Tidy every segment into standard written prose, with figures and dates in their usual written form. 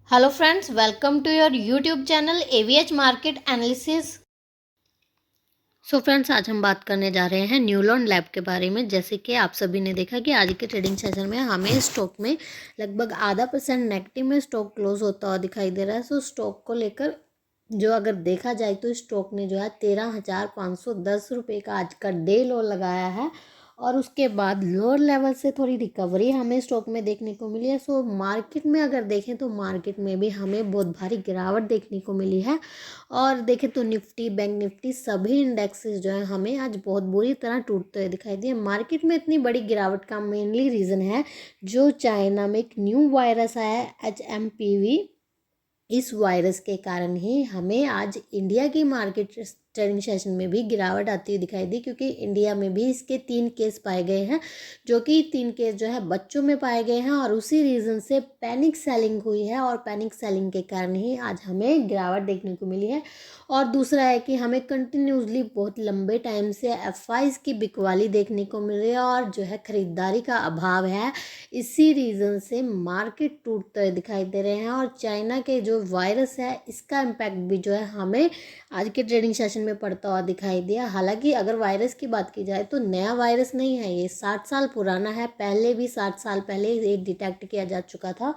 Hello friends, welcome to your YouTube channel AVH market analysis. So friends, आज हम बात करने जा रहे हैं न्यूलॉन लैब के बारे में। जैसे कि आप सभी ने देखा कि आज के ट्रेडिंग सेशन में हमें स्टॉक में लगभग ½ % नेगेटिव में स्टॉक क्लोज होता हुआ दिखाई दे रहा है। सो स्टॉक को लेकर जो अगर देखा जाए तो स्टॉक ने जो है 13,510 रुपये का आज का डे लो लगाया है और उसके बाद लोअर लेवल से थोड़ी रिकवरी हमें स्टॉक में देखने को मिली है। सो मार्केट में अगर देखें तो मार्केट में भी हमें बहुत भारी गिरावट देखने को मिली है और देखें तो निफ्टी, बैंक निफ्टी सभी इंडेक्सेस जो है हमें आज बहुत बुरी तरह टूटते हुए दिखाई दिए। मार्केट में इतनी बड़ी गिरावट का मेनली रीज़न है जो चाइना में एक न्यू वायरस आया है HMPV। इस वायरस के कारण ही हमें आज इंडिया की मार्केट ट्रेडिंग सेशन में भी गिरावट आती हुई दिखाई दी, क्योंकि इंडिया में भी इसके 3 केस पाए गए हैं, जो कि 3 केस जो है बच्चों में पाए गए हैं और उसी रीज़न से पैनिक सेलिंग हुई है और पैनिक सेलिंग के कारण ही आज हमें गिरावट देखने को मिली है। और दूसरा है कि हमें कंटिन्यूसली बहुत लंबे टाइम से एफआईज की बिकवाली देखने को मिल रही है और जो है ख़रीदारी का अभाव है। इसी रीज़न से मार्केट टूटते हुए दिखाई दे रहे हैं और चाइना के जो वायरस है इसका इम्पैक्ट भी जो है हमें आज के ट्रेडिंग सेशन में पड़ता हुआ दिखाई दिया। हालांकि अगर वायरस की बात की जाए तो नया वायरस नहीं है, ये 60 साल पुराना है। पहले भी 60 साल पहले ये डिटेक्ट किया जा चुका था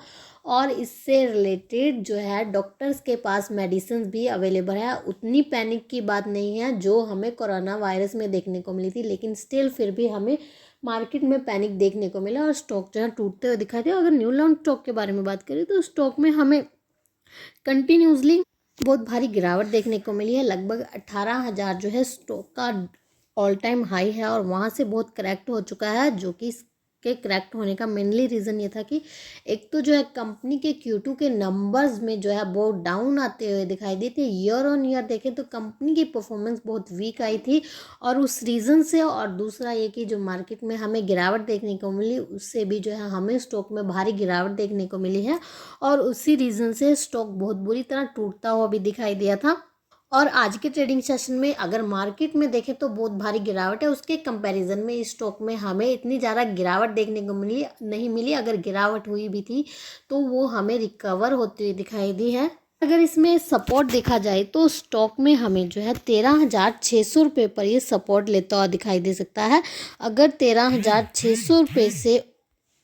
और इससे रिलेटेड जो है डॉक्टर्स के पास मेडिसिन भी अवेलेबल है। उतनी पैनिक की बात नहीं है जो हमें कोरोना वायरस में देखने को मिली थी, लेकिन स्टिल फिर भी हमें मार्केट में पैनिक देखने को मिला और स्टॉक जो है टूटते हुए दिखाई दिया। अगर न्यूलॉन स्टॉक के बारे में बात करें तो स्टॉक में हमें कंटिन्यूसली बहुत भारी गिरावट देखने को मिली है। लगभग 18,000 जो है स्टॉक का ऑल टाइम हाई है और वहाँ से बहुत करेक्ट हो चुका है, जो कि के करेक्ट होने का मेनली रीज़न ये था कि एक तो जो है कंपनी के Q2 के नंबर्स में जो है बहुत डाउन आते हुए दिखाई दी थी। ईयर ऑन ईयर देखें तो कंपनी की परफॉर्मेंस बहुत वीक आई थी और उस रीज़न से, और दूसरा ये कि जो मार्केट में हमें गिरावट देखने को मिली उससे भी जो है हमें स्टॉक में भारी गिरावट देखने को मिली है और उसी रीज़न से स्टॉक बहुत बुरी तरह टूटता हुआ भी दिखाई दिया था। और आज के ट्रेडिंग सेशन में अगर मार्केट में देखें तो बहुत भारी गिरावट है, उसके कंपैरिजन में इस स्टॉक में हमें इतनी ज़्यादा गिरावट देखने को नहीं मिली। अगर गिरावट हुई भी थी तो वो हमें रिकवर होती हुई दिखाई दी है। अगर इसमें सपोर्ट देखा जाए तो स्टॉक में हमें जो है 13,600 रुपये पर ये सपोर्ट लेता हुआ दिखाई दे सकता है। अगर 13,600 रुपये से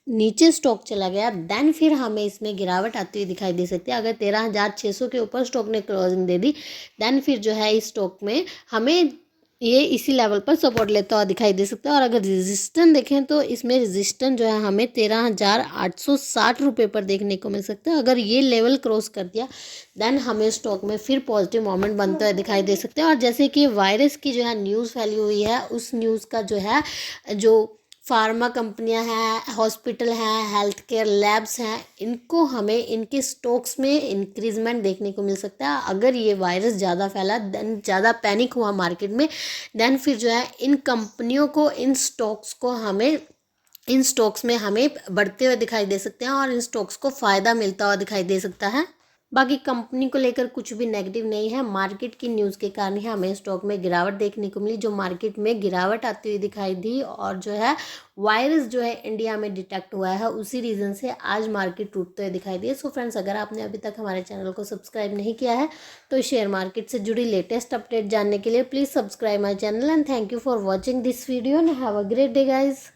नीचे स्टॉक चला गया देन फिर हमें इसमें गिरावट आती हुई दिखाई दे सकती है। अगर 13,600 के ऊपर स्टॉक ने क्लोजिंग दे दी देन फिर जो है इस स्टॉक में हमें ये इसी लेवल पर सपोर्ट लेता हुआ दिखाई दे सकता है। और अगर रेजिस्टेंस देखें तो इसमें रेजिस्टेंस जो है हमें 13,860 रुपये पर देखने को मिल सकता है। अगर ये लेवल क्रॉस कर दिया देन हमें स्टॉक में फिर पॉजिटिव मोमेंट बनते हुए दिखाई दे सकते हैं। और जैसे कि वायरस की जो है न्यूज़ फैली हुई है, उस न्यूज़ का जो है जो फार्मा कंपनियां हैं, हॉस्पिटल हैं, हेल्थ केयर लैब्स हैं, इनको हमें इनके स्टॉक्स में इंक्रीजमेंट देखने को मिल सकता है। अगर ये वायरस ज़्यादा फैला देन ज़्यादा पैनिक हुआ मार्केट में देन फिर जो है इन कंपनियों को, इन स्टॉक्स को हमें, इन स्टॉक्स में हमें बढ़ते हुए दिखाई दे सकते हैं और इन स्टॉक्स को फ़ायदा मिलता हुआ दिखाई दे सकता है। बाकी कंपनी को लेकर कुछ भी नेगेटिव नहीं है, मार्केट की न्यूज़ के कारण ही हमें स्टॉक में गिरावट देखने को मिली, जो मार्केट में गिरावट आती हुई दिखाई दी और जो है वायरस जो है इंडिया में डिटेक्ट हुआ है उसी रीज़न से आज मार्केट टूटते हुए दिखाई दी। सो फ्रेंड्स, अगर आपने अभी तक हमारे चैनल को सब्सक्राइब नहीं किया है तो शेयर मार्केट से जुड़ी लेटेस्ट अपडेट जानने के लिए please subscribe my channel and thank you for watching this video and have a great day guys.